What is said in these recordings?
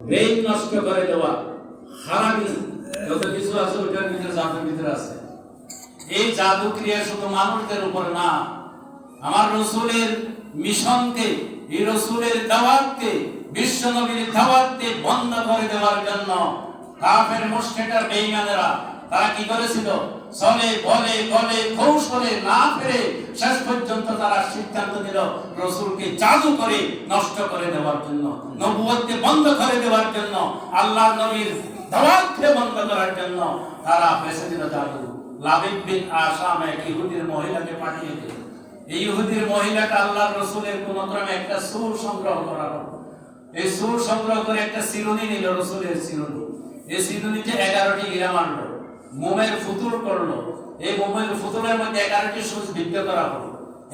Brain নষ্ট করে দেওয়া, হারামি যত কিছু আছে ওটার ভিতরে জাদুর ভিতরে আছে। এই জাদু ক্রিয়া শুধু মানুষদের উপর না, আমার রসুলের মিশনকে, এই রসুলের দাওয়াতকে, বিশ্ব নবীর দাওয়াতকে বন্ধ করে দেওয়ার জন্য কাফের মুশরিকরা বেঈমানেরা তারা কি করেছিল? চলে বলে গলে কৌশলে না ফেরে শেষ পর্যন্ত তারা সিদ্ধান্ত নিল রসুলকে জাদু করে নষ্ট করে দেওয়ার জন্য, নবুয়তকে বন্ধ করে দেওয়ার জন্য, আল্লাহর নবীর দাওয়াতকে বন্ধ করার জন্য তারা বেছে দিল জাদু। লাবিব বিন আসাম এক ইহুদির মহিলাকে পাঠিয়ে দিল। এই ইহুদির মহিলাটা আল্লাহর রসুলের কোন ক্রমে একটা সুর সংগ্রহ করা হলো। এই সুর সংগ্রহ করে একটা চিরুনি নিল, রসুলের চিরুনি। এই চিরুনিতে 11টি গিরা মারলো, মোমের ফুতুল করলো। এই মোমের ফুতুলের মধ্যে 11টি সুচ বিদ্ধ করা হলো,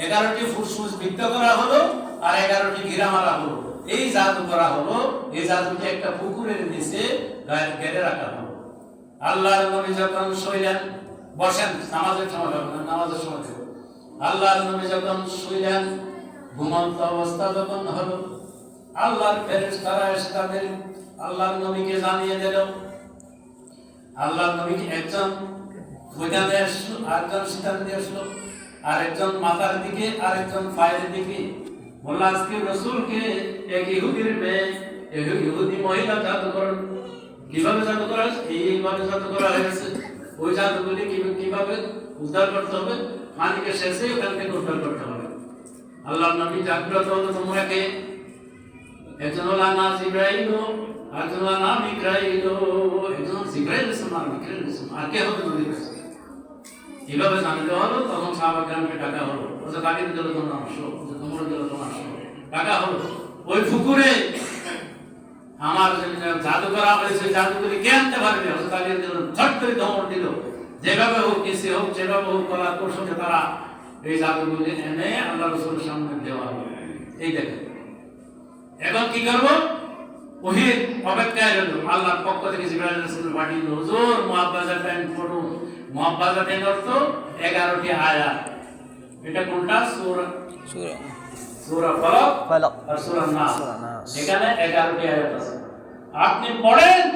11টি সুচ বিদ্ধ করা হলো আর 11টি গিরা মারা হলো। এই জাদু করা হলো। এই জাদুকে একটা পুকুরের নিচে গেড়ে রাখা হলো। আল্লাহর নবী যখন শুইলেন, বসেন নামাজের সময়, নামাজের সময় আল্লাহর নবী যখন শুইলেন, ঘুমন্ত অবস্থা যখন হলো, আল্লাহর ফেরেশতারা এসে তাদের আল্লাহর নবীকে জানিয়ে দিল। আল্লাহর নবীকে একজন খুঁজাতে আসলো, আরেকজন সিতারে দিয়ে আসলো, আরেকজন মাথার দিকে, আরেকজন পায়ের দিকে। বলল আজকে রসুলকে এক ইহুদির মেয়ে, ইহুদি মহিলা জাদু করেন। কিভাবে জাদু করা হয়েছে? এইভাবে জাদু করা হয়েছে। ওই জাদুগুলি কিভাবে উদ্ধার করতে হবে? পানিকে শেষে ওখান থেকে উদ্ধার করতে হবে। আল্লাহর নবী জাগ্রত হলো, তোমরা কে? একজন হলো না জিবরাইল, আরেকজন হলো না মিকাইল, একজন জিবরাইল আর মিকাইল, আর কে হবে নবী? কিভাবে জানতে হলো? তখন সাহাবা কেরামকে ডাকা হলো। ওই যে বাকি দিল তোমরা আসো, তোমরা দিল তোমরা আসো, ডাকা হলো। ওই পুকুরে আমার জাদু করা হয়েছে, জাদুগুলি কে আনতে পারবে? বাকি দিল ঝট করে ধমক দিল। যেভাবে হোক, কিসে হোক, যেভাবে হোক কলা কৌশলে তারা এই জাদুগুলি এনে আল্লাহ রসুলের সামনে দেওয়া হবে। এই দেখেন এখন কি করবো? ওহির অপেক্ষায় রইল। আল্লাহর পক্ষ থেকে জিবরাইল রাসূল পাঠিয়ে দিল, হুজুর মুআব্বাজাতাইন পড়ুন। মুআব্বাজাতাইন অর্থ 11টি আয়াত। এটা কোনটা? সূরা ফালাক আর সূরা নাস। এখানে 11টি আয়াত আছে। আপনি পড়েন,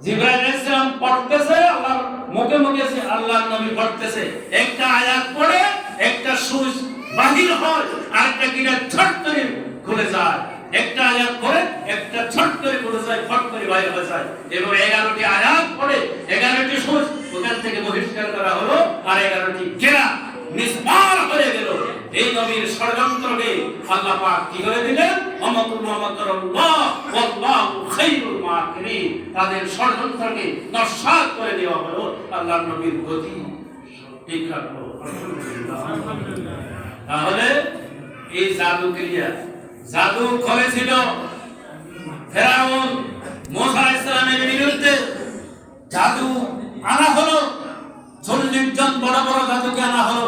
জিবরাইল আলাইহিস সালাম পড়তেছে, আল্লাহর মুখে মুখে আল্লাহর নবী পড়তেছে। একটা আয়াত পড়ে একটা সুচ বাহির হয়, আরেকটা কিনা ছট করে খুলে যায়। একটা আয়াত পড়ে একটা ছট করে খুলে যায়, ফট করে বাইরে হয়ে যায়। এবং 11টি আয়াত পড়ে 11টি সুচ ওখান থেকে বহিষ্কার করা হলো, আর 11টি ঘেরা নিষ্পার হয়ে গেল। এই নবীর ষড়যন্ত্রকে আল্লাহ পাক কি করে দিলেন? মাকারুল্লাহ ওয়াল্লাহু খায়রুল মাকিরিন। তাদের ষড়যন্ত্রকে নস্যাৎ করে দেওয়া হলো। আল্লাহর নবীর গতি ঠিক রাখলো। আলহামদুলিল্লাহ। তাহলে এই জাদু ক্রিয়া, জাদু করেছিল ফেরাউন মুসা আলাইহিস সালামের বিরুদ্ধে। জাদু আনা হলো, 40 জন বড় বড় জাদুকে আনা হলো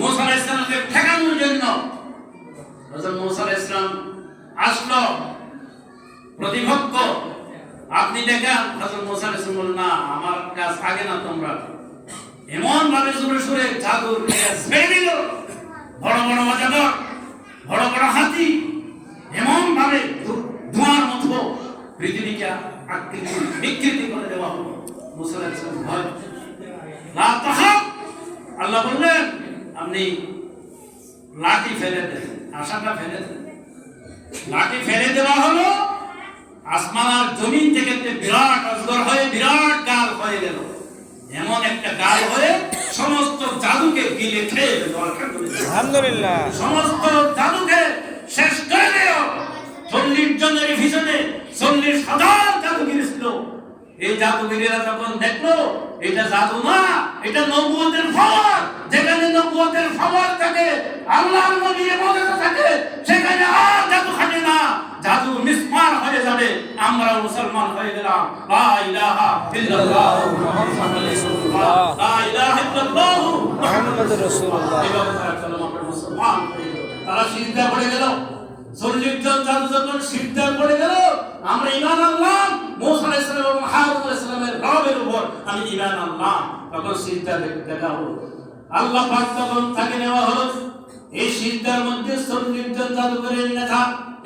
মুসা আলাইহিস সালামকে ঠেকানোর জন্য। হযরত মুসা আলাইহিস সালাম আসলো প্রতিপক্ষ। আপনি দেখেন হযরত মুসা আলাইহিস সালাম বললেন, না আমার কাজ আগে না, তোমরা এমন ভাবে জোরে সোরে জাদুর ক্রিয়া ছেড়ে দিল। বড় বড় অজাগর, বড় বড় হাতি এমন ভাবে ধোঁয়ার মতো পৃথিবীকে আকৃতি বিকৃতি করে দেওয়া হলো। মুসা আলাইহিস সালাম ভয়, লা তাহাব, আল্লাহ বললেন আপনি লাঠি ফেলে দেন, আশাটা ফেলে দেন। লাঠি ফেলে দেওয়া হলো, আসমান আর জমিন থেকে বিরাট অজগর হয়ে বিরাট গাল হয়ে গেল। এমন একটা গাল হয়ে সমস্ত জাদুকে গিলে খেয়ে দিল। আলহামদুলিল্লাহ। সমস্ত জাদুকে শেষ করে দিল। 40 জনের পিছনে 40,000 জাদুগিরি ছিল। এই জাদুগিরিরা যখন দেখলো এটা জাদু না, এটা নবুয়তের পাওয়ার। যেখানে নবুয়তের পাওয়ার থাকে, আল্লাহর নবীর মুজিজা থাকে, সেখানে আর জাদু খাটে না, জাদু নিষ্পার হয়ে যাবে। আমরা মুসলমান হয়ে গেলাম। লা ইলাহা ইল্লাল্লাহ মুহাম্মাদুর রাসূলুল্লাহ, লা ইলাহা ইল্লাল্লাহ মুহাম্মাদুর রাসূলুল্লাহ। মুসলমান তারা সিজদা পড়ে গেল। 40 জন জাদু যখন সিজদা পড়ে গেল, আমরা ঈমান আনলাম মুসা আলাইহিস সালাম এবং হারুন আলাইহিস সালামের রবের উপর আমি ঈমান আনলাম। তখন সিজদা দেখা হলো, আল্লাহ পাক তখন তাকে নেওয়া হলো। এই সিজদার মধ্যে 40 জন জাদুকরের নেতা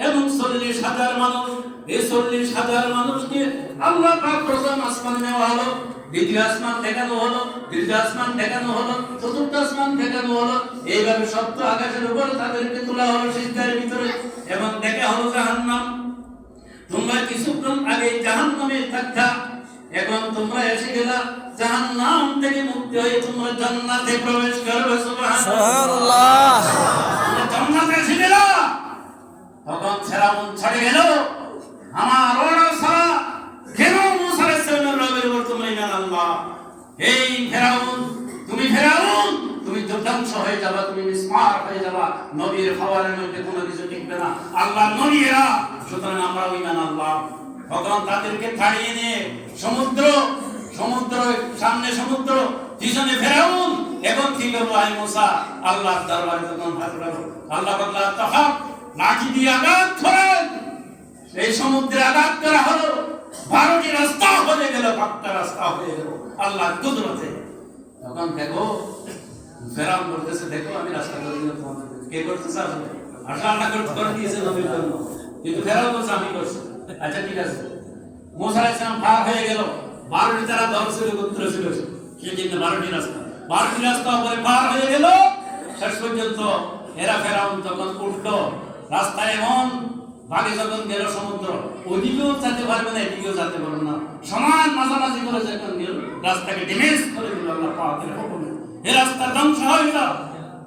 এবং 40,000 মানুষ। এই 40,000 মানুষকে আল্লাহ পাক প্রথম আসমানে নেওয়া হলো, দ্বিতীয় আসমান দেখানো হলো, তৃতীয় আসমান দেখানো হলো, চতুর্থ আসমান দেখানো হলো। এইভাবে সপ্ত আকাশের উপর তাদেরকে তোলা হলো সিজদার ভিতরে, এবং দেখা হলো জাহান্নাম। তোমরা কিছুক্ষণ আগে জাহান্নামে থাকতা, এখন তোমরা এসে গেলা জাহান্নাম থেকে মুক্তি হয়ে তোমরা জান্নাতে প্রবেশ করবে। সুবহানাল্লাহ। তোমরা জান্নাতে এসে গেলা। তখন ফেরাউন ছাড়ে গেল, আমার অর্ডার ছাড়া কেন মুসা আলাইহিস সালামের রবের উপর তোমরা ঈমান আনবা? এই ফেরাউন, তুমি ধ্বংস হয়ে যাবা, তুমি মিসমার হয়ে যাবা, নবীর খাবারের মধ্যে কোনো কিছু টিকবে না, আল্লাহ নবীরা, সুতরাং আমরা ঈমান আনলাম। তখন তাদেরকে ছাড়িয়ে নিয়ে সমুদ্র সামনে সমুদ্র, পিছনে ফেরাউন। এখন কি করবো? আই মুসা আল্লাহর দরবারে তখন হাত রাখো। আল্লাহ বললেন তখন লাঠি দিয়ে আঘাত করেন। এই সমুদ্রে আঘাত করা হলো, 12টি রাস্তা হয়ে গেল, পাক্কা রাস্তা হয়ে গেল আল্লাহর কুদরতে। তখন দেখো ফেরাউন বলতেছে, দেখো আমি রাস্তা করে দিলাম তোমাদের। কে করতেছে? আসলে আল্লাহ করে দিয়েছে নবীর জন্য, কিন্তু ফেরাউন বলছে আমি করছি। আচ্ছা ঠিক আছে। মুসা আলাইহিস সালাম পার হয়ে গেল, 12টি তারা দল ছিল, গোত্র ছিল, সেজন্য 12টি রাস্তা পরে পার হয়ে গেল। শেষ পর্যন্ত এরা ফেরাউন তখন উঠলো রাস্তায়, এমন ভাগে যখন গেল সমুদ্র, ওদিকেও যেতে পারবে না, এদিকেও যেতে পারবে না, সমান মাঝামাঝি করে যখন গেল, রাস্তাকে ড্যামেজ করে দিল আল্লাহ পাকের হুকুমে। এই রাস্তা ধ্বংস হয়ে গেল।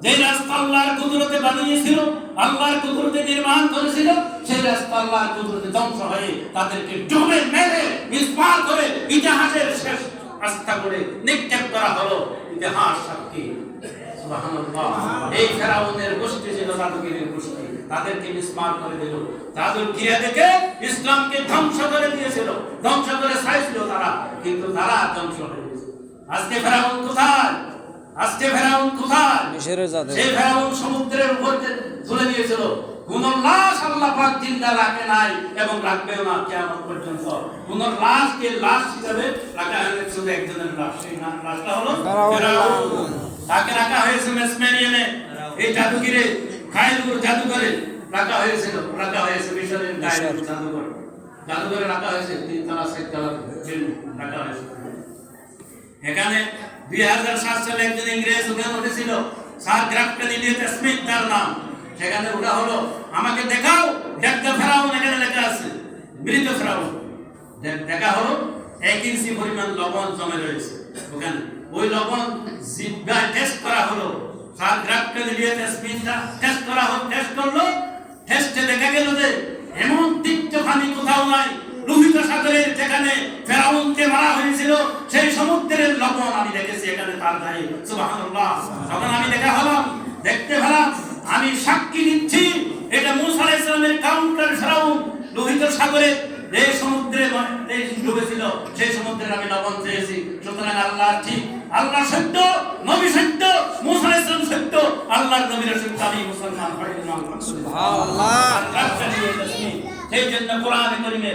যে রাস্তা আল্লাহর কুদরতে বানিয়েছিল, আল্লাহর কুদরতে নির্মাণ করেছিল, সেই রাস্তা আল্লাহর কুদরতে ধ্বংস হয়ে তাদেরকে ডুবে মেরে মিসমার করে ইতিহাসের শেষ রাস্তা করে নিক্ষেপ করা হলো। ইতিহাস সাক্ষী। সুবহানাল্লাহ। এই ফেরাউনের গোষ্ঠী ছিল জাদুগিরের গোষ্ঠী, তাদেরকে মিসমার করে দিল। জাদুর ক্রিয়া দেখে ইসলামকে ধ্বংস করে দিয়েছিল, ধ্বংস করে চাইছিল তারা, কিন্তু তারা ধ্বংস হয়ে গেছে। আজকে ফেরাউন কোথায়? সেই ফেরাউন সমুদ্রের উপর তুলে দিয়েছিল। কোন লাশ আল্লাহ পাক জিন্দা রাখে নাই এবং রাখবেও না কিয়ামত পর্যন্ত। কোন লাশকে লাশ হিসেবে রাখা হয়েছে শুধু একজনের লাশ, সেই লাশটা হলো ফেরাউন। তাকে রাখা হয়েছে মেসমেরিয়ানে, এই জাদুগিরে কায়রুর জাদুঘরে রাখা হয়েছে মিশরের কায়রুর জাদুঘরে রাখা হয়েছে। 3 তলা 4 তলা রাখা হয়েছে। এখানে 2007 সালে একজন ইংরেজ ওখানে উঠেছিল, স্যার গ্রাফটন ইলিয়ট স্মিথ তার নাম। সেখানে ওটা হলো, আমাকে দেখাও একটা ফেরাউন, এখানে লেখা আছে মৃত ফেরাউন। দেখা হলো 1 ইঞ্চি পরিমাণ লবণ জমে রয়েছে ওখানে। ওই লবণ জিহ্বায় টেস্ট করা হলো, sir Grafton Eliot Smith test করলো। টেস্টে দেখা গেল যে এমন তিক্ত পানি কোথাও নাই। লোহিত সাগরের যেখানে ফেরাউনকে মারা হয়েছিল, সেই সমুদ্রের লবণ আমি দেখেছি এখানে তার গায়ে। সুবহানাল্লাহ। তখন আমি দেখতে পেলাম, আমি সাক্ষী দিচ্ছি এটা মুসা আলাইহিস সালামের কাউন্টার ফেরাউন। লোহিত সাগরে যে সমুদ্রে ডুবেছিল, সেই সমুদ্রের আমি লবণ চেয়েছি। সুতরাং আল্লাহ ঠিক, আল্লাহ সত্য, নবী সত্য, মুসা আলাইহিস সালাম সত্য, আল্লাহর নবীর সত্য। আমি মুসলমান হয়ে গেলাম। সুবহানাল্লাহ। সেই জন্য কোরআনে কারীমে